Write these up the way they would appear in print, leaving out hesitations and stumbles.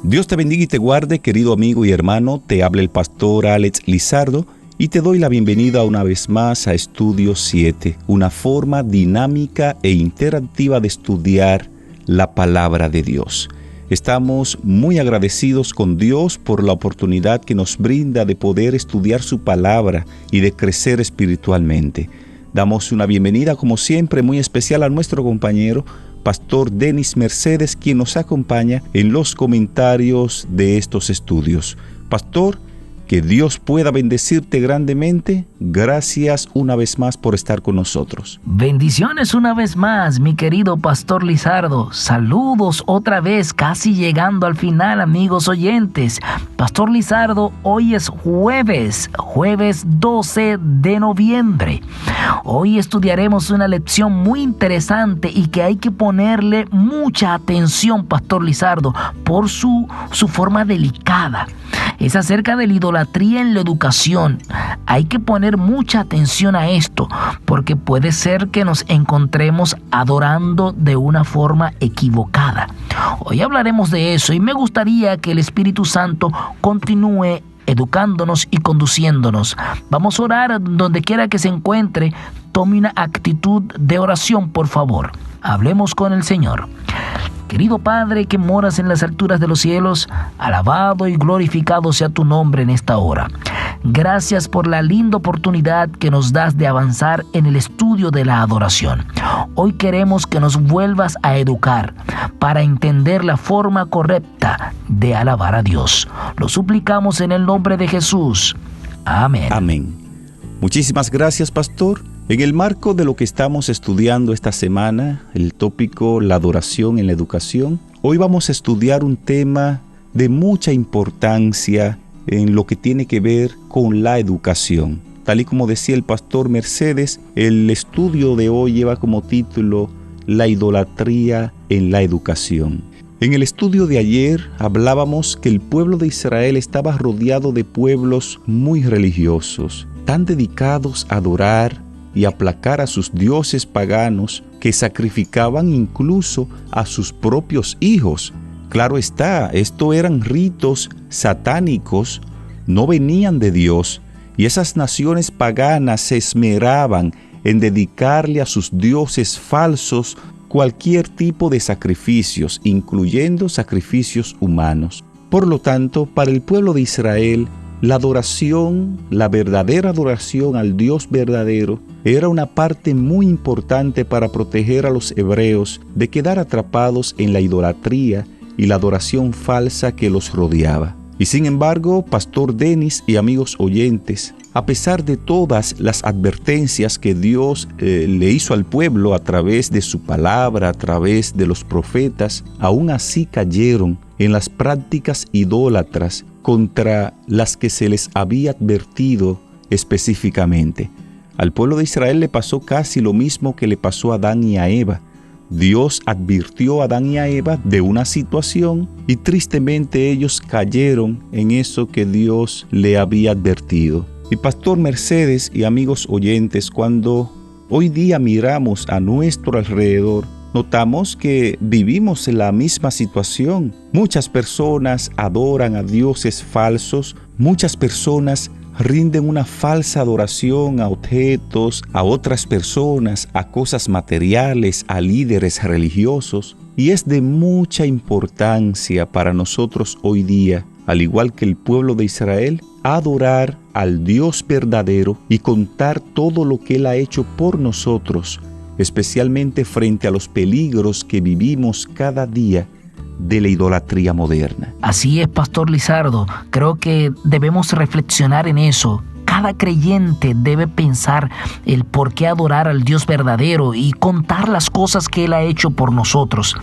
Dios te bendiga y te guarde, querido amigo y hermano. Te habla el pastor Alex Lizardo y te doy la bienvenida una vez más a Estudio 7, una forma dinámica e interactiva de estudiar la palabra de Dios. Estamos muy agradecidos con Dios por la oportunidad que nos brinda de poder estudiar su palabra y de crecer espiritualmente. Damos una bienvenida, como siempre, muy especial a nuestro compañero Pastor Denis Mercedes, quien nos acompaña en los comentarios de estos estudios. Pastor, que Dios pueda bendecirte grandemente. Gracias una vez más por estar con nosotros. Bendiciones una vez más, mi querido Pastor Lizardo. Saludos otra vez, casi llegando al final, amigos oyentes. Pastor Lizardo, hoy es jueves 12 de noviembre. Hoy estudiaremos una lección muy interesante y que hay que ponerle mucha atención, Pastor Lizardo, por su forma delicada. Es acerca de la idolatría en la educación. Hay que poner mucha atención a esto, porque puede ser que nos encontremos adorando de una forma equivocada. Hoy hablaremos de eso y me gustaría que el Espíritu Santo continúe educándonos y conduciéndonos. Vamos a orar donde quiera que se encuentre. Tome una actitud de oración, por favor. Hablemos con el Señor. Querido Padre que moras en las alturas de los cielos, alabado y glorificado sea tu nombre en esta hora. Gracias por la linda oportunidad que nos das de avanzar en el estudio de la adoración. Hoy queremos que nos vuelvas a educar para entender la forma correcta de alabar a Dios. Lo suplicamos en el nombre de Jesús. Amén. Amén. Muchísimas gracias, Pastor. En el marco de lo que estamos estudiando esta semana, el tópico la adoración en la educación, hoy vamos a estudiar un tema de mucha importancia en lo que tiene que ver con la educación. Tal y como decía el pastor Mercedes, el estudio de hoy lleva como título La idolatría en la educación. En el estudio de ayer hablábamos que el pueblo de Israel estaba rodeado de pueblos muy religiosos, tan dedicados a adorar y aplacar a sus dioses paganos que sacrificaban incluso a sus propios hijos. Claro está, esto eran ritos satánicos, no venían de Dios, y esas naciones paganas se esmeraban en dedicarle a sus dioses falsos cualquier tipo de sacrificios, incluyendo sacrificios humanos. Por lo tanto, para el pueblo de Israel, la adoración, la verdadera adoración al Dios verdadero, era una parte muy importante para proteger a los hebreos de quedar atrapados en la idolatría y la adoración falsa que los rodeaba. Y sin embargo, Pastor Denis y amigos oyentes, a pesar de todas las advertencias que Dios le hizo al pueblo a través de su palabra, a través de los profetas, aún así cayeron en las prácticas idólatras contra las que se les había advertido específicamente. Al pueblo de Israel le pasó casi lo mismo que le pasó a Adán y a Eva. Dios advirtió a Adán y a Eva de una situación y tristemente ellos cayeron en eso que Dios le había advertido. Y Pastor Mercedes y amigos oyentes, cuando hoy día miramos a nuestro alrededor, notamos que vivimos en la misma situación. Muchas personas adoran a dioses falsos, muchas personas rinden una falsa adoración a objetos, a otras personas, a cosas materiales, a líderes religiosos. Y es de mucha importancia para nosotros hoy día, al igual que el pueblo de Israel, adorar al Dios verdadero y contar todo lo que Él ha hecho por nosotros, especialmente frente a los peligros que vivimos cada día de la idolatría moderna. Así es, Pastor Lizardo. Creo que debemos reflexionar en eso. Cada creyente debe pensar el por qué adorar al Dios verdadero y contar las cosas que Él ha hecho por nosotros.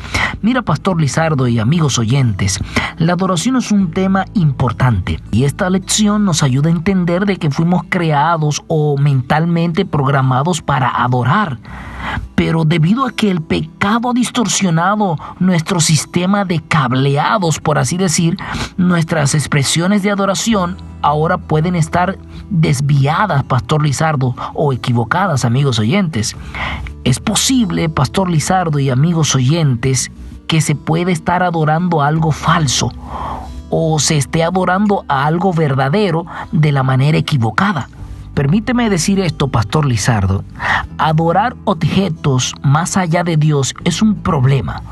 Mira, Pastor Lizardo y amigos oyentes, la adoración es un tema importante y esta lección nos ayuda a entender de que fuimos creados o mentalmente programados para adorar. Pero debido a que el pecado ha distorsionado nuestro sistema de cableados, por así decir, nuestras expresiones de adoración ahora pueden estar desviadas, Pastor Lizardo, o equivocadas, amigos oyentes. Es posible, Pastor Lizardo y amigos oyentes, que se puede estar adorando algo falso o se esté adorando a algo verdadero de la manera equivocada. Permíteme decir esto, Pastor Lizardo. Adorar objetos más allá de Dios es un problema,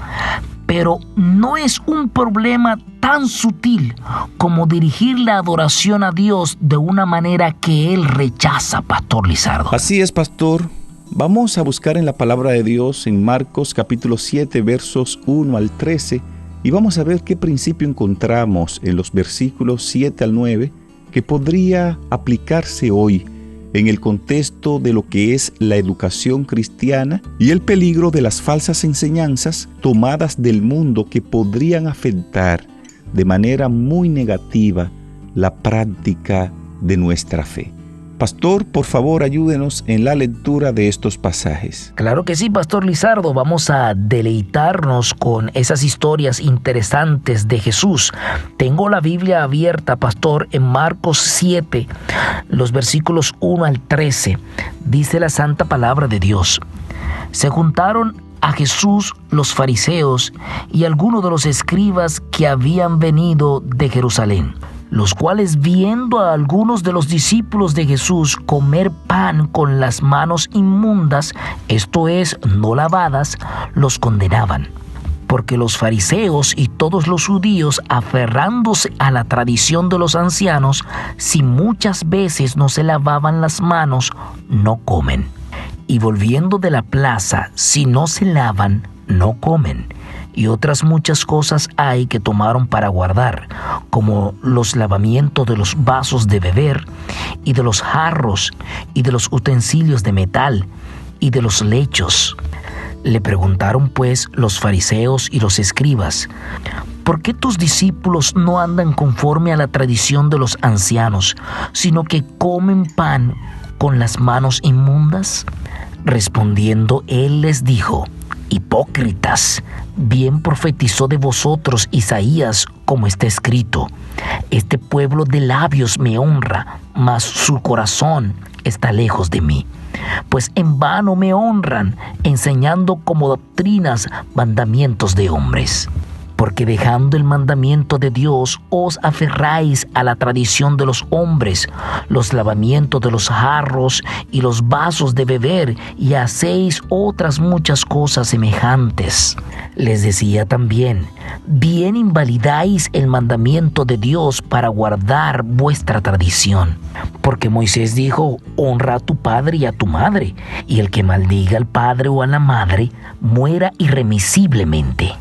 pero no es un problema tan sutil como dirigir la adoración a Dios de una manera que Él rechaza, Pastor Lizardo. Así es, pastor. Vamos a buscar en la palabra de Dios en Marcos capítulo 7, versos 1 al 13, y vamos a ver qué principio encontramos en los versículos 7 al 9 que podría aplicarse hoy en el contexto de lo que es la educación cristiana y el peligro de las falsas enseñanzas tomadas del mundo que podrían afectar de manera muy negativa la práctica de nuestra fe. Pastor, por favor, ayúdenos en la lectura de estos pasajes. Claro que sí, Pastor Lizardo. Vamos a deleitarnos con esas historias interesantes de Jesús. Tengo la Biblia abierta, Pastor, en Marcos 7, los versículos 1 al 13. Dice la santa palabra de Dios. Se juntaron a Jesús los fariseos y algunos de los escribas que habían venido de Jerusalén, los cuales, viendo a algunos de los discípulos de Jesús comer pan con las manos inmundas, esto es, no lavadas, los condenaban. Porque los fariseos y todos los judíos, aferrándose a la tradición de los ancianos, si muchas veces no se lavaban las manos, no comen. Y volviendo de la plaza, si no se lavan, no comen. Y otras muchas cosas hay que tomaron para guardar, como los lavamientos de los vasos de beber, y de los jarros, y de los utensilios de metal, y de los lechos. Le preguntaron pues los fariseos y los escribas: ¿por qué tus discípulos no andan conforme a la tradición de los ancianos, sino que comen pan con las manos inmundas? Respondiendo él les dijo: hipócritas, bien profetizó de vosotros Isaías, como está escrito: este pueblo de labios me honra, mas su corazón está lejos de mí. Pues en vano me honran, enseñando como doctrinas mandamientos de hombres. Porque dejando el mandamiento de Dios, os aferráis a la tradición de los hombres, los lavamientos de los jarros y los vasos de beber, y hacéis otras muchas cosas semejantes. Les decía también: bien invalidáis el mandamiento de Dios para guardar vuestra tradición. Porque Moisés dijo: honra a tu padre y a tu madre, y el que maldiga al padre o a la madre, muera irremisiblemente.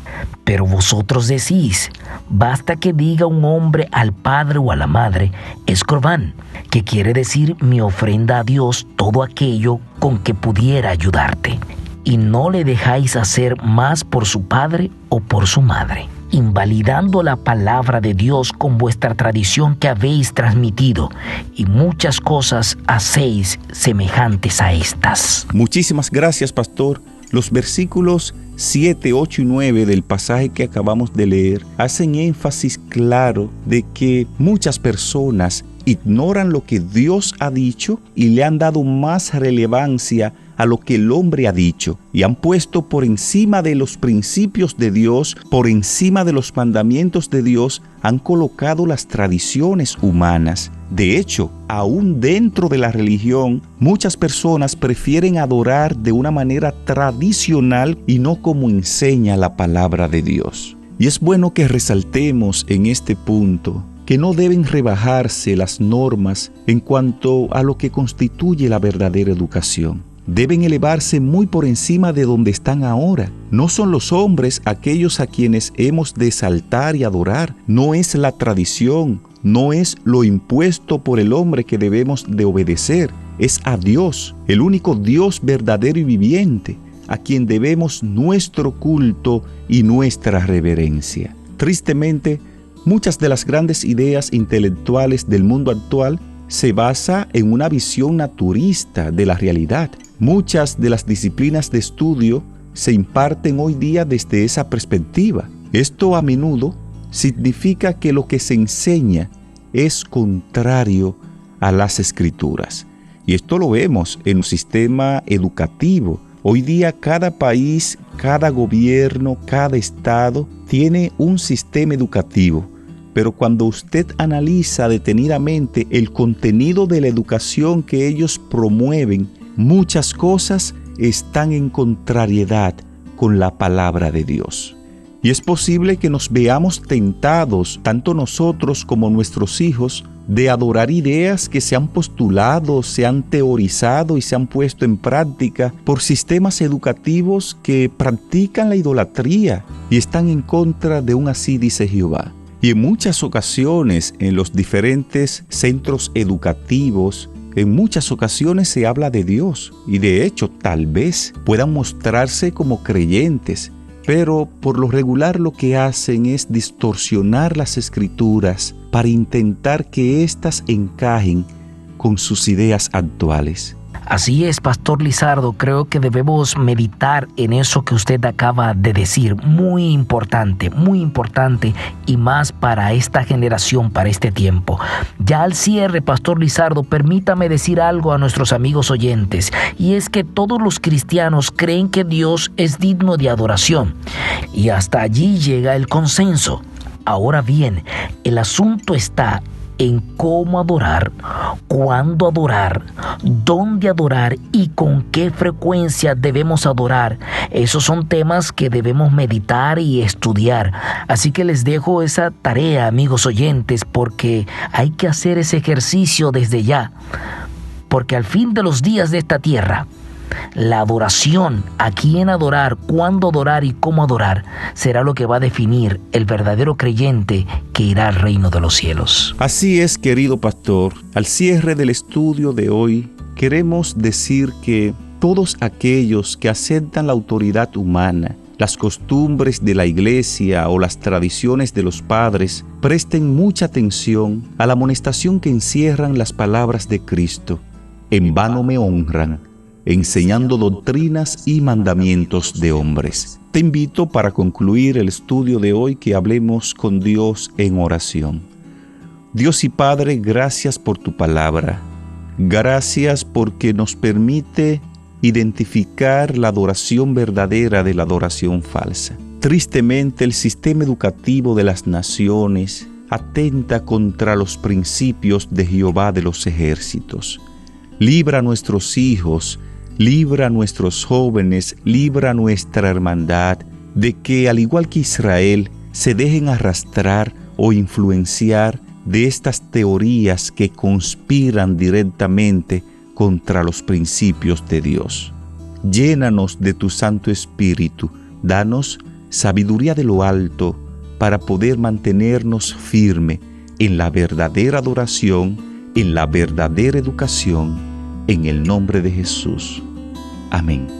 Pero vosotros decís: basta que diga un hombre al padre o a la madre, es corbán, que quiere decir mi ofrenda a Dios, todo aquello con que pudiera ayudarte. Y no le dejáis hacer más por su padre o por su madre, invalidando la palabra de Dios con vuestra tradición que habéis transmitido, y muchas cosas hacéis semejantes a estas. Muchísimas gracias, pastor. Los versículos 7, 8 y 9 del pasaje que acabamos de leer hacen énfasis claro de que muchas personas ignoran lo que Dios ha dicho y le han dado más relevancia a lo que el hombre ha dicho, y han puesto por encima de los principios de Dios, por encima de los mandamientos de Dios, han colocado las tradiciones humanas. De hecho, aún dentro de la religión, muchas personas prefieren adorar de una manera tradicional y no como enseña la palabra de Dios. Y es bueno que resaltemos en este punto que no deben rebajarse las normas en cuanto a lo que constituye la verdadera educación. Deben elevarse muy por encima de donde están ahora. No son los hombres aquellos a quienes hemos de exaltar y adorar. No es la tradición, no es lo impuesto por el hombre que debemos de obedecer. Es a Dios, el único Dios verdadero y viviente, a quien debemos nuestro culto y nuestra reverencia. Tristemente, muchas de las grandes ideas intelectuales del mundo actual se basan en una visión naturista de la realidad. Muchas de las disciplinas de estudio se imparten hoy día desde esa perspectiva. Esto a menudo significa que lo que se enseña es contrario a las Escrituras. Y esto lo vemos en un sistema educativo. Hoy día cada país, cada gobierno, cada estado tiene un sistema educativo, Pero cuando usted analiza detenidamente el contenido de la educación que ellos promueven, muchas cosas están en contrariedad con la palabra de Dios. Y es posible que nos veamos tentados, tanto nosotros como nuestros hijos, de adorar ideas que se han postulado, se han teorizado y se han puesto en práctica por sistemas educativos que practican la idolatría y están en contra de un así dice Jehová. Y en muchas ocasiones, en los diferentes centros educativos, en muchas ocasiones se habla de Dios y de hecho tal vez puedan mostrarse como creyentes, pero por lo regular lo que hacen es distorsionar las escrituras para intentar que éstas encajen con sus ideas actuales. Así es, Pastor Lizardo, creo que debemos meditar en eso que usted acaba de decir. Muy importante y más para esta generación, para este tiempo. Ya al cierre, Pastor Lizardo, permítame decir algo a nuestros amigos oyentes, y es que todos los cristianos creen que Dios es digno de adoración, y hasta allí llega el consenso. Ahora bien, el asunto está en cómo adorar, cuándo adorar, dónde adorar y con qué frecuencia debemos adorar. Esos son temas que debemos meditar y estudiar. Así que les dejo esa tarea, amigos oyentes, porque hay que hacer ese ejercicio desde ya. Porque al fin de los días de esta tierra, la adoración, a quién adorar, cuándo adorar y cómo adorar, será lo que va a definir el verdadero creyente que irá al reino de los cielos. Así es, querido pastor. Al cierre del estudio de hoy, queremos decir que todos aquellos que aceptan la autoridad humana, las costumbres de la iglesia o las tradiciones de los padres, presten mucha atención a la amonestación que encierran las palabras de Cristo. En vano me honran, enseñando doctrinas y mandamientos de hombres. Te invito para concluir el estudio de hoy que hablemos con Dios en oración. Dios y Padre, gracias por tu palabra. Gracias porque nos permite identificar la adoración verdadera de la adoración falsa. Tristemente, el sistema educativo de las naciones atenta contra los principios de Jehová de los ejércitos. Libra a nuestros hijos, libra a nuestros jóvenes, libra a nuestra hermandad de que, al igual que Israel, se dejen arrastrar o influenciar de estas teorías que conspiran directamente contra los principios de Dios. Llénanos de tu Santo Espíritu, danos sabiduría de lo alto para poder mantenernos firme en la verdadera adoración, en la verdadera educación, en el nombre de Jesús. Amén.